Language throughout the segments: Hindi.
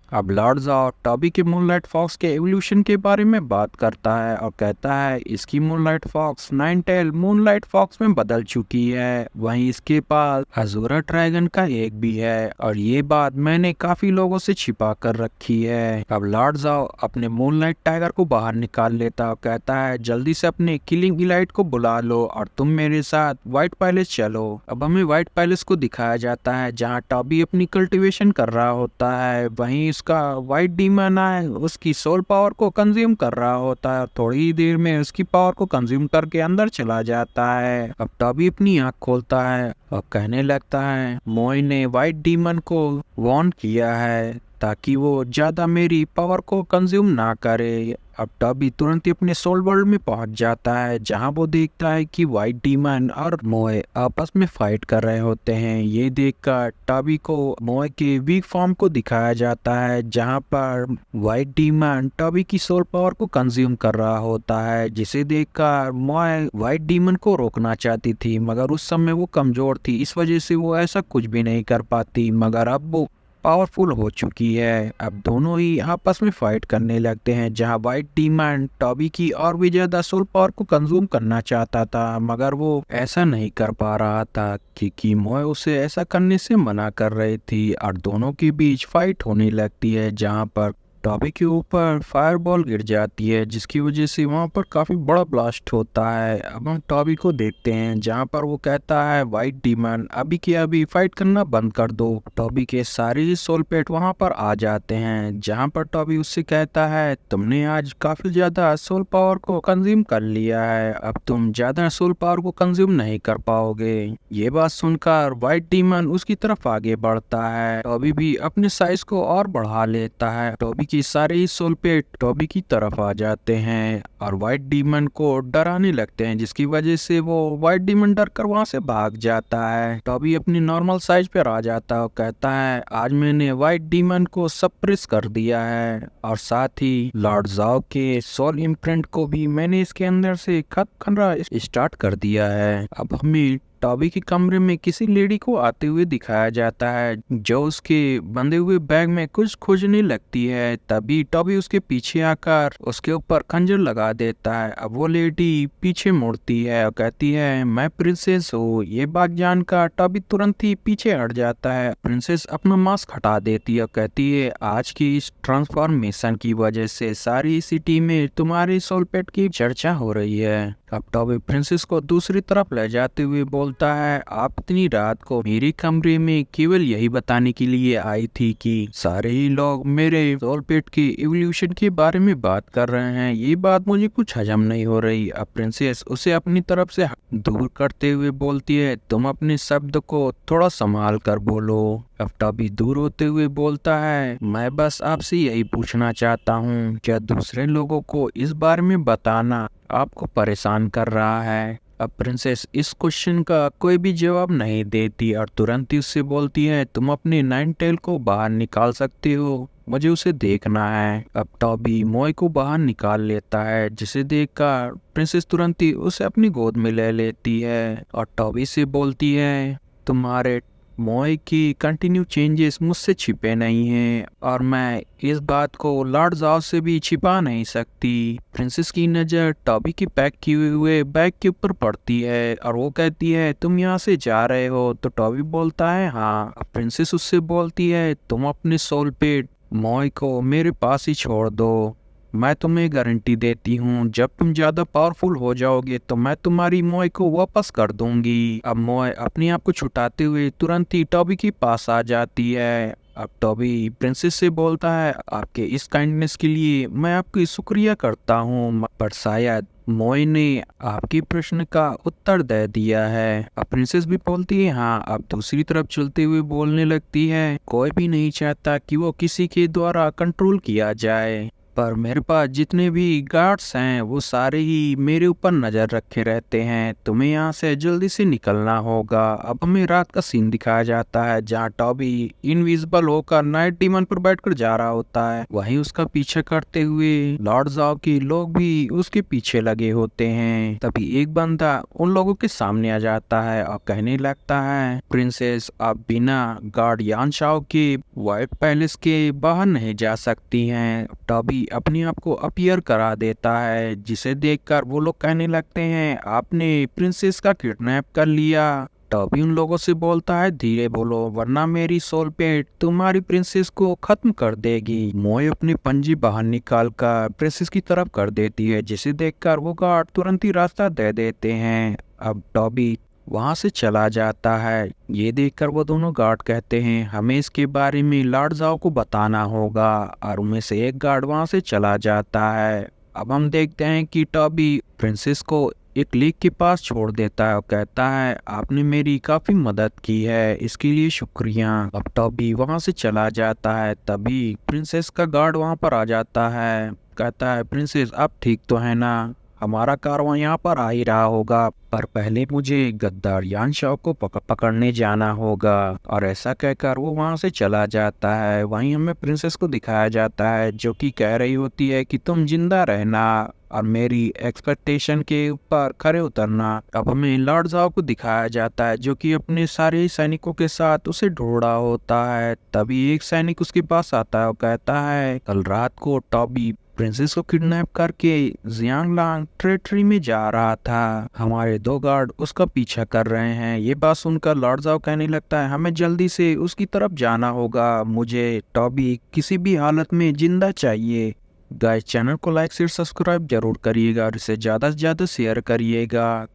अब लॉर्ड ज़ाओ टॉबी के मूनलाइट फॉक्स के एवोल्यूशन के बारे में बात करता है और कहता है इसकी moonlight fox nine tail moonlight fox में बदल चुकी है, वहीं इसके पास अजूरा ड्रैगन का एक भी है और ये बात मैंने काफी लोगों से छिपा कर रखी है। अब लॉर्ड ज़ाओ अपने मूनलाइट टाइगर को बाहर निकाल लेता और कहता है जल्दी से अपने किलिंग इलाइट को बुला लो और तुम मेरे साथ व्हाइट पैलेस चलो। अब हमें व्हाइट पैलेस को दिखाया जाता है जहाँ टॉबी अपनी कल्टीवेशन कर रहा होता है, वहीं उसका व्हाइट डीमन है उसकी सोल पावर को कंज्यूम कर रहा होता है और थोड़ी ही देर में उसकी पावर को कंज्यूम करके अंदर चला जाता है। अब टॉबी अपनी आंख खोलता है और कहने लगता है मोई ने व्हाइट डीमन को वार्न किया है ताकि वो ज्यादा मेरी पावर को कंज्यूम ना करे। अब टॉबी तुरंत ही अपने सोल वर्ल्ड में पहुंच जाता है जहां वो देखता है कि व्हाइट डीमन और मोए आपस में फाइट कर रहे होते हैं। ये देखकर टॉबी को मोए के वीक फॉर्म को दिखाया जाता है जहां पर व्हाइट डीमन टॉबी की सोल पावर को कंज्यूम कर रहा होता है, जिसे देखकर मोए व्हाइट डीमन को रोकना चाहती थी मगर उस समय वो कमजोर थी, इस वजह से वो ऐसा कुछ भी नहीं कर पाती। मगर अब वो पावरफुल हो चुकी है। अब दोनों ही आपस में फाइट करने लगते हैं जहां व्हाइट डीमन टॉबी की और भी ज्यादा सोल पावर को कंज्यूम करना चाहता था मगर वो ऐसा नहीं कर पा रहा था क्योंकि मोए उसे ऐसा करने से मना कर रही थी और दोनों के बीच फाइट होने लगती है जहां पर टॉबी के ऊपर फायरबॉल गिर जाती है जिसकी वजह से वहां पर काफी बड़ा ब्लास्ट होता है। अब हम टॉबी को देखते हैं जहां पर वो कहता है व्हाइट डीमन अभी के अभी फाइट करना बंद कर दो। टॉबी के सारे ही सोल पेट वहां पर आ जाते हैं जहां पर टॉबी उससे कहता है तुमने आज काफी ज्यादा सोल पावर को कंज्यूम कर लिया है, अब तुम ज्यादा सोल पावर को कंज्यूम नहीं कर पाओगे। ये बात सुनकर व्हाइट डीमन उसकी तरफ आगे बढ़ता है, टॉबी भी अपने साइज को और बढ़ा लेता है। टॉबी की सारे ही सोल पेट टॉबी की तरफ आ जाते हैं और व्हाइट डीमन को डराने लगते हैं जिसकी वजह से वो व्हाइट डीमन डर कर वहां से भाग जाता है। टॉबी अपनी नॉर्मल साइज पर आ जाता है और कहता है आज मैंने व्हाइट डीमन को सप्रेस कर दिया है और साथ ही लॉर्ड ज़ाओ के सोल इम्प्रिंट को भी मैंने इसके अंदर से खत्म करना स्टार्ट कर दिया है। अब हमें टॉबी के कमरे में किसी लेडी को आते हुए दिखाया जाता है जो उसके बंधे हुए बैग में कुछ खोजने लगती है। तभी टॉबी उसके पीछे आकर उसके ऊपर खंजर लगा देता है। अब वो लेडी पीछे मुड़ती है और कहती है मैं प्रिंसेस हूँ। ये बात जानकर टॉबी तुरंत ही पीछे हट जाता है। प्रिंसेस अपना मास्क हटा देती है और कहती है आज की इस ट्रांसफॉर्मेशन की वजह से सारी सिटी में तुम्हारी सोल पेट की चर्चा हो रही है। अब टॉबी प्रिंसेस को दूसरी तरफ ले जाते हुए बोलता है आप इतनी रात को मेरे कमरे में केवल यही बताने के लिए आई थी कि सारे ही लोग मेरे सोल पेट के इवोल्यूशन के बारे में बात कर रहे हैं, ये बात मुझे कुछ हजम नहीं हो रही। अब प्रिंसेस उसे अपनी तरफ से दूर करते हुए बोलती है तुम अपने शब्द को थोड़ा संभाल कर बोलो। अब टॉबी दूर होते हुए बोलता है मैं बस आपसे यही पूछना चाहता हूँ क्या दूसरे लोगों को इस बारे में बताना आपको परेशान कर रहा है। अब प्रिंसेस इस क्वेश्चन का कोई भी जवाब नहीं देती और तुरंत ही उससे बोलती है तुम अपने नाइन टेल को बाहर निकाल सकते हो, मुझे उसे देखना है। अब टॉबी मोए को बाहर निकाल लेता है जिसे देखकर प्रिंसेस तुरंत ही उसे अपनी गोद में ले लेती है और टॉबी से बोलती है तुम्हारे मोए की कंटिन्यू चेंजेस मुझसे छिपे नहीं हैं और मैं इस बात को लॉर्ड ज़ाओ से भी छिपा नहीं सकती। प्रिंसेस की नज़र टॉबी की पैक किए हुए बैग के ऊपर पड़ती है और वो कहती है तुम यहाँ से जा रहे हो, तो टॉबी बोलता है हाँ। प्रिंसेस उससे बोलती है तुम अपने सोल पेट मोए को मेरे पास ही छोड़ दो, मैं तुम्हें गारंटी देती हूँ जब तुम ज्यादा पावरफुल हो जाओगे तो मैं तुम्हारी मोए को वापस कर दूंगी। अब मोए अपने आप को छुटाते हुए तुरंत ही टॉबी के पास आ जाती है। अब टॉबी प्रिंसेस से बोलता है आपके इस काइंडनेस के लिए मैं आपकी शुक्रिया करता हूँ पर शायद मोए ने आपके प्रश्न का उत्तर दे दिया है। अब प्रिंसेस भी बोलती है हाँ। अब दूसरी तरफ चलते हुए बोलने लगती है कोई भी नहीं चाहता कि वो किसी के द्वारा कंट्रोल किया जाए पर मेरे पास जितने भी गार्ड्स हैं वो सारे ही मेरे ऊपर नजर रखे रहते हैं। तुम्हें यहाँ से जल्दी से निकलना होगा। अब हमें रात का सीन दिखाया जाता है जहाँ टॉबी इनविजिबल होकर नाइट डीमन पर बैठकर जा रहा होता है। वहीं उसका पीछे करते हुए लॉर्ड जाओ के लोग भी उसके पीछे लगे होते हैं। तभी एक बंदा उन लोगों के सामने आ जाता है और कहने लगता है, प्रिंसेस आप बिना गार्ड यान शाओ के व्हाइट पैलेस के बाहर नहीं जा सकती हैं। टॉबी अपने आप को अपीयर करा देता है, जिसे देखकर वो लोग कहने लगते हैं आपने प्रिंसेस का किडनैप कर लिया। टॉबी उन लोगों से बोलता है धीरे बोलो वरना मेरी सोल पेट तुम्हारी प्रिंसेस को खत्म कर देगी। मोए अपने पंजे बाहर निकाल कर प्रिंसेस की तरफ कर देती है, जिसे देखकर वो गार्ड तुरंत ही रास्ता दे देते हैं। अब टॉबी वहां से चला जाता है। ये देखकर वो दोनों गार्ड कहते हैं हमें इसके बारे में लॉर्ड जाओ को बताना होगा, और उनमें से एक गार्ड वहां से चला जाता है। अब हम देखते हैं कि टॉबी प्रिंसेस को एक लेक के पास छोड़ देता है और कहता है आपने मेरी काफी मदद की है, इसके लिए शुक्रिया। अब टॉबी वहां से चला जाता है। तभी प्रिंसेस का गार्ड वहां पर आ जाता है, कहता है प्रिंसेस आप ठीक तो है ना, हमारा कारवां यहाँ पर आ ही रहा होगा, पर पहले मुझे गद्दार यान शाओ को पकड़ने जाना होगा। और ऐसा कहकर वो वहां से चला जाता है। वहीं हमें प्रिंसेस को दिखाया जाता है जो कि कह रही होती है कि तुम जिंदा रहना और मेरी एक्सपेक्टेशन के ऊपर खरे उतरना। अब हमें लॉर्ड जाओ को दिखाया जाता है जो कि अपने सारे सैनिकों के साथ उसे ढूंढ रहा होता है। तभी एक सैनिक उसके पास आता है और कहता है कल रात को टॉबी प्रिंसेस को किडनैप करके जियांगलांग टेरिटरी में जा रहा था, हमारे दो गार्ड उसका पीछा कर रहे हैं। ये बात सुनकर लॉर्ड जाओ कहने लगता है हमें जल्दी से उसकी तरफ जाना होगा, मुझे टॉबी किसी भी हालत में जिंदा चाहिए। गाइस चैनल को लाइक शेयर सब्सक्राइब जरूर करिएगा और इसे ज़्यादा से ज़्यादा शेयर करिएगा।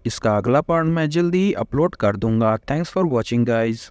इसका अगला पार्ट मैं जल्दी ही अपलोड कर दूंगा। Thanks for watching guys.